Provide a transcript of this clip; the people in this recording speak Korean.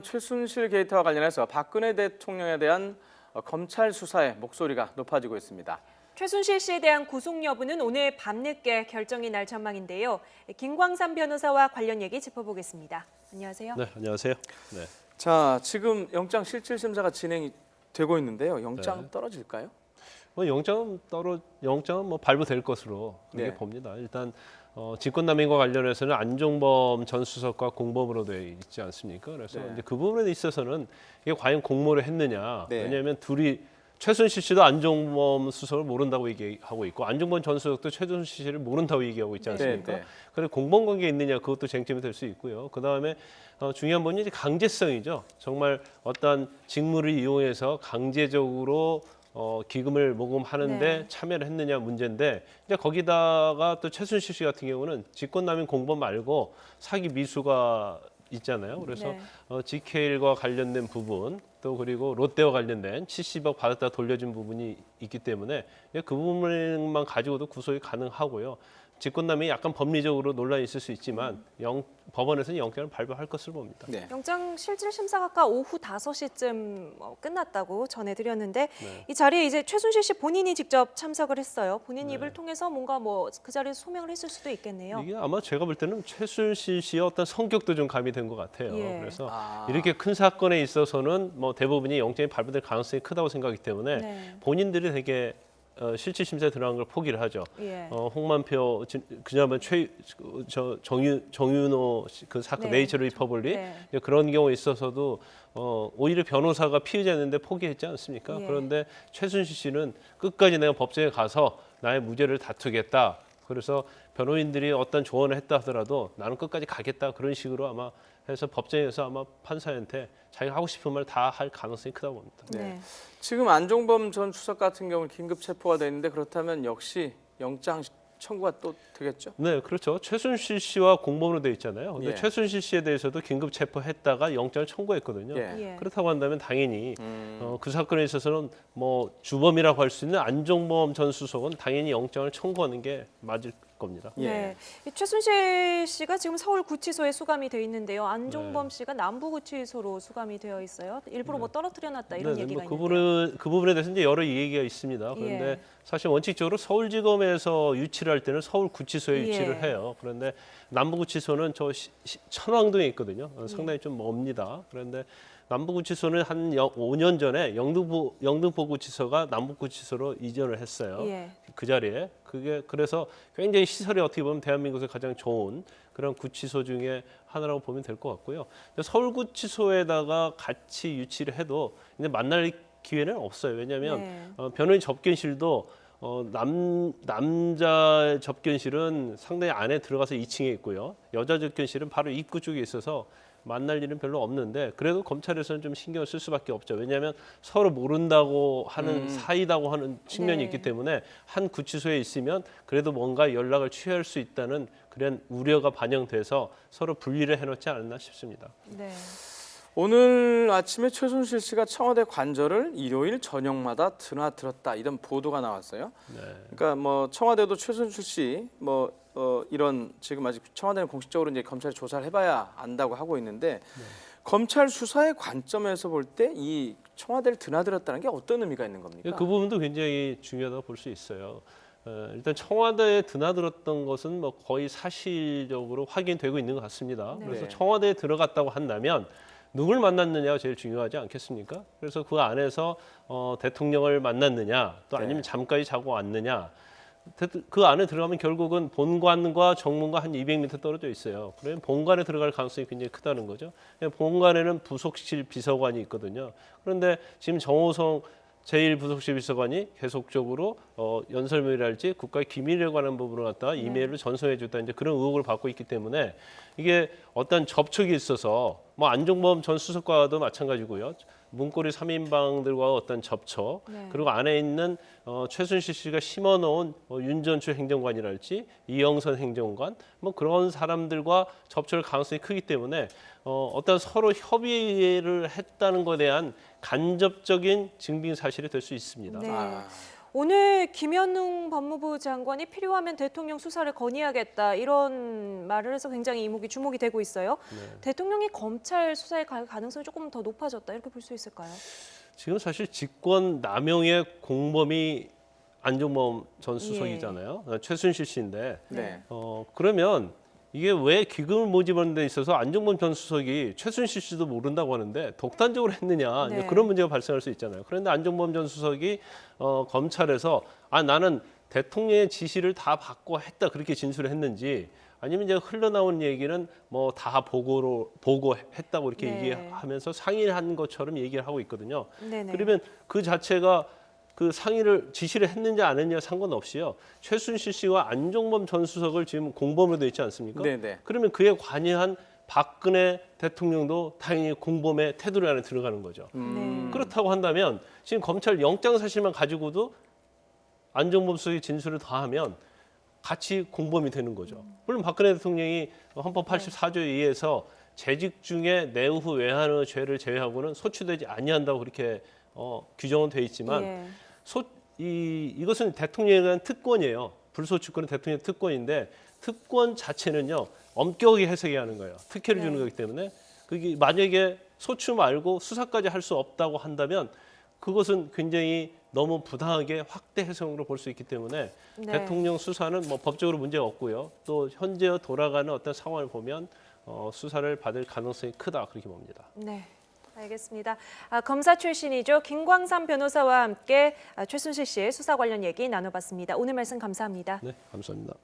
최순실 게이트와 관련해서 박근혜 대통령에 대한 검찰 수사의 목소리가 높아지고 있습니다. 최순실 씨에 대한 구속 여부는 오늘 밤늦게 결정이 날 전망인데요. 김광삼 변호사와 관련 얘기 짚어보겠습니다. 안녕하세요. 네, 안녕하세요. 네. 자, 지금 영장 실질 심사가 진행이 되고 있는데요. 영장 떨어질까요? 영장은 발부될 것으로 그렇게 네. 봅니다. 일단 직권남용과 관련해서는 안종범 전 수석과 공범으로 되어 있지 않습니까? 그래서 네. 이제 그 부분에 있어서는 이게 과연 공모를 했느냐? 네. 왜냐하면 둘이 최순실 씨도 안종범 수석을 모른다고 얘기하고 있고 안종범 전 수석도 최순실 씨를 모른다고 얘기하고 있지 않습니까? 네. 그래서 공범 관계 있느냐 그것도 쟁점이 될 수 있고요. 그 다음에 중요한 부분이 이제 강제성이죠. 정말 어떤 직무를 이용해서 강제적으로 기금을 모금하는데 네. 참여를 했느냐 문제인데 이제 거기다가 또 최순실 씨 같은 경우는 직권남용 공범 말고 사기 미수가 있잖아요. 그래서 네. GK일과 관련된 부분 또 그리고 롯데와 관련된 70억 받았다 돌려준 부분이 있기 때문에 그 부분만 가지고도 구속이 가능하고요. 직권남용이 약간 법리적으로 논란이 있을 수 있지만 법원에서는 영장을 발부할 것으로 봅니다. 네. 영장 실질 심사가 아까 오후 5시쯤 끝났다고 전해드렸는데 네. 이 자리에 이제 최순실 씨 본인이 직접 참석을 했어요. 본인 네. 입을 통해서 뭔가 그 자리에서 소명을 했을 수도 있겠네요. 이게 아마 제가 볼 때는 최순실 씨의 어떤 성격도 좀 가미된 것 같아요. 예. 그래서 아. 이렇게 큰 사건에 있어서는 대부분이 영장이 발부될 가능성이 크다고 생각하기 때문에 네. 본인들이 되게 실질 심사에 들어간 걸 포기를 하죠. 예. 홍만표 그냐면 정윤호 그 사건 네. 네이처 리퍼블릭 네. 그런 경우에 있어서도 오히려 변호사가 피의자였는데 포기했지 않습니까? 예. 그런데 최순실 씨는 끝까지 내가 법정에 가서 나의 무죄를 다투겠다. 그래서 변호인들이 어떤 조언을 했다 하더라도 나는 끝까지 가겠다 그런 식으로 아마 해서 법정에서 아마 판사한테 자기가 하고 싶은 말 다 할 가능성이 크다고 봅니다. 네. 지금 안종범 전 수석 같은 경우는 긴급 체포가 돼 있는데 그렇다면 역시 영장 청구가 또 되겠죠? 네, 그렇죠. 최순실 씨와 공범으로 돼 있잖아요. 근데 예. 최순실 씨에 대해서도 긴급 체포했다가 영장을 청구했거든요. 예. 예. 그렇다고 한다면 당연히 그 사건에 있어서는 주범이라고 할 수 있는 안종범 전 수석은 당연히 영장을 청구하는 게 맞을 겁니다. 예. 네, 이 최순실 씨가 지금 서울구치소에 수감이 돼 있는데요. 안종범 씨가 남부구치소로 수감이 되어 있어요. 일부러 떨어뜨려놨다 이런 얘기가 있는데요. 그 부분에 대해서 이제 여러 얘기가 있습니다. 그런데 예. 사실 원칙적으로 서울지검에서 유치를 할 때는 서울구치소에 예. 유치를 해요. 그런데 남부구치소는 천왕동에 있거든요. 상당히 좀 멉니다. 그런데 남부구치소는 한 5년 전에 영등포구치소가 남부구치소로 이전을 했어요. 예. 그 자리에 그래서 굉장히 시설이 어떻게 보면 대한민국에서 가장 좋은 그런 구치소 중에 하나라고 보면 될 것 같고요. 근데 서울구치소에다가 같이 유치를 해도 이제 만날 기회는 없어요. 왜냐하면 네. 변호인 접견실도 남자 접견실은 상당히 안에 들어가서 2층에 있고요. 여자 접견실은 바로 입구 쪽에 있어서 만날 일은 별로 없는데 그래도 검찰에서는 좀 신경을 쓸 수밖에 없죠. 왜냐하면 서로 모른다고 하는 사이다고 하는 측면이 네. 있기 때문에 한 구치소에 있으면 그래도 뭔가 연락을 취할 수 있다는 그런 우려가 반영돼서 서로 분리를 해놓지 않았나 싶습니다. 네. 오늘 아침에 최순실 씨가 청와대 관저를 일요일 저녁마다 드나들었다 이런 보도가 나왔어요. 네. 그러니까 청와대도 최순실 씨 이런 지금 아직 청와대는 공식적으로 이제 검찰이 조사를 해봐야 안다고 하고 있는데 검찰 수사의 관점에서 볼 때 이 청와대를 드나들었다는 게 어떤 의미가 있는 겁니까? 그 부분도 굉장히 중요하다고 볼 수 있어요. 일단 청와대에 드나들었던 것은 거의 사실적으로 확인되고 있는 것 같습니다. 네. 그래서 청와대에 들어갔다고 한다면 누굴 만났느냐가 제일 중요하지 않겠습니까? 그래서 그 안에서 대통령을 만났느냐, 또 아니면 잠까지 자고 왔느냐. 그 안에 들어가면 결국은 본관과 정문과 한 200m 떨어져 있어요. 그러면 본관에 들어갈 가능성이 굉장히 크다는 거죠. 본관에는 부속실 비서관이 있거든요. 그런데 지금 정호성 제1부속실 비서관이 계속적으로 연설문이랄지 국가의 기밀에 관한 부분을 갖다가 이메일로 전송해 줬다 이제 그런 의혹을 받고 있기 때문에 이게 어떤 접촉이 있어서 안종범 전 수석과도 마찬가지고요. 문고리 3인방들과 어떤 접촉 네. 그리고 안에 있는 최순실 씨가 심어놓은 윤전추 행정관이랄지 이영선 행정관 그런 사람들과 접촉할 가능성이 크기 때문에 어떤 서로 협의를 했다는 것에 대한 간접적인 증빙 사실이 될 수 있습니다. 네. 아. 오늘 김현웅 법무부 장관이 필요하면 대통령 수사를 건의하겠다 이런 말을 해서 굉장히 이목이 주목이 되고 있어요. 대통령이 검찰 수사에 갈 가능성이 조금 더 높아졌다 이렇게 볼 수 있을까요? 지금 사실 직권 남용의 공범이 안종범 전 수석이잖아요. 최순실 씨인데 네. 그러면 이게 왜 기금을 모집하는 데 있어서 안종범 전 수석이 최순실 씨도 모른다고 하는데 독단적으로 했느냐 이제 네. 그런 문제가 발생할 수 있잖아요. 그런데 안종범 전 수석이 검찰에서 나는 대통령의 지시를 다 받고 했다 그렇게 진술을 했는지 아니면 이제 흘러나온 얘기는 뭐 다 보고했다고 이렇게 네. 얘기하면서 상의를 한 것처럼 얘기를 하고 있거든요. 네네. 그러면 그 자체가 그 상의를 지시를 했는지 안 했느냐 상관없이요. 최순실 씨와 안종범 전 수석을 지금 공범으로 돼 있지 않습니까? 네네. 그러면 그에 관여한 박근혜 대통령도 당연히 공범의 테두리 안에 들어가는 거죠. 네. 그렇다고 한다면 지금 검찰 영장 사실만 가지고도 안종범 수석의 진술을 더하면 같이 공범이 되는 거죠. 물론 박근혜 대통령이 헌법 84조에 의해서 재직 중에 내후 외환의 죄를 제외하고는 소추되지 아니한다고 그렇게 규정은 돼 있지만 예. 이것은 대통령에 대한 특권이에요. 불소추권은 대통령의 특권인데 특권 자체는요 엄격하게 해석해야 하는 거예요. 특혜를 주는 네. 거기 때문에 그게 만약에 소추 말고 수사까지 할 수 없다고 한다면 그것은 굉장히 너무 부당하게 확대 해석으로 볼 수 있기 때문에 네. 대통령 수사는 뭐 법적으로 문제가 없고요. 또 현재 돌아가는 어떤 상황을 보면 수사를 받을 가능성이 크다 그렇게 봅니다. 네. 알겠습니다. 검사 출신이죠. 김광삼 변호사와 함께 최순실 씨의 수사 관련 얘기 나눠봤습니다. 오늘 말씀 감사합니다. 네, 감사합니다.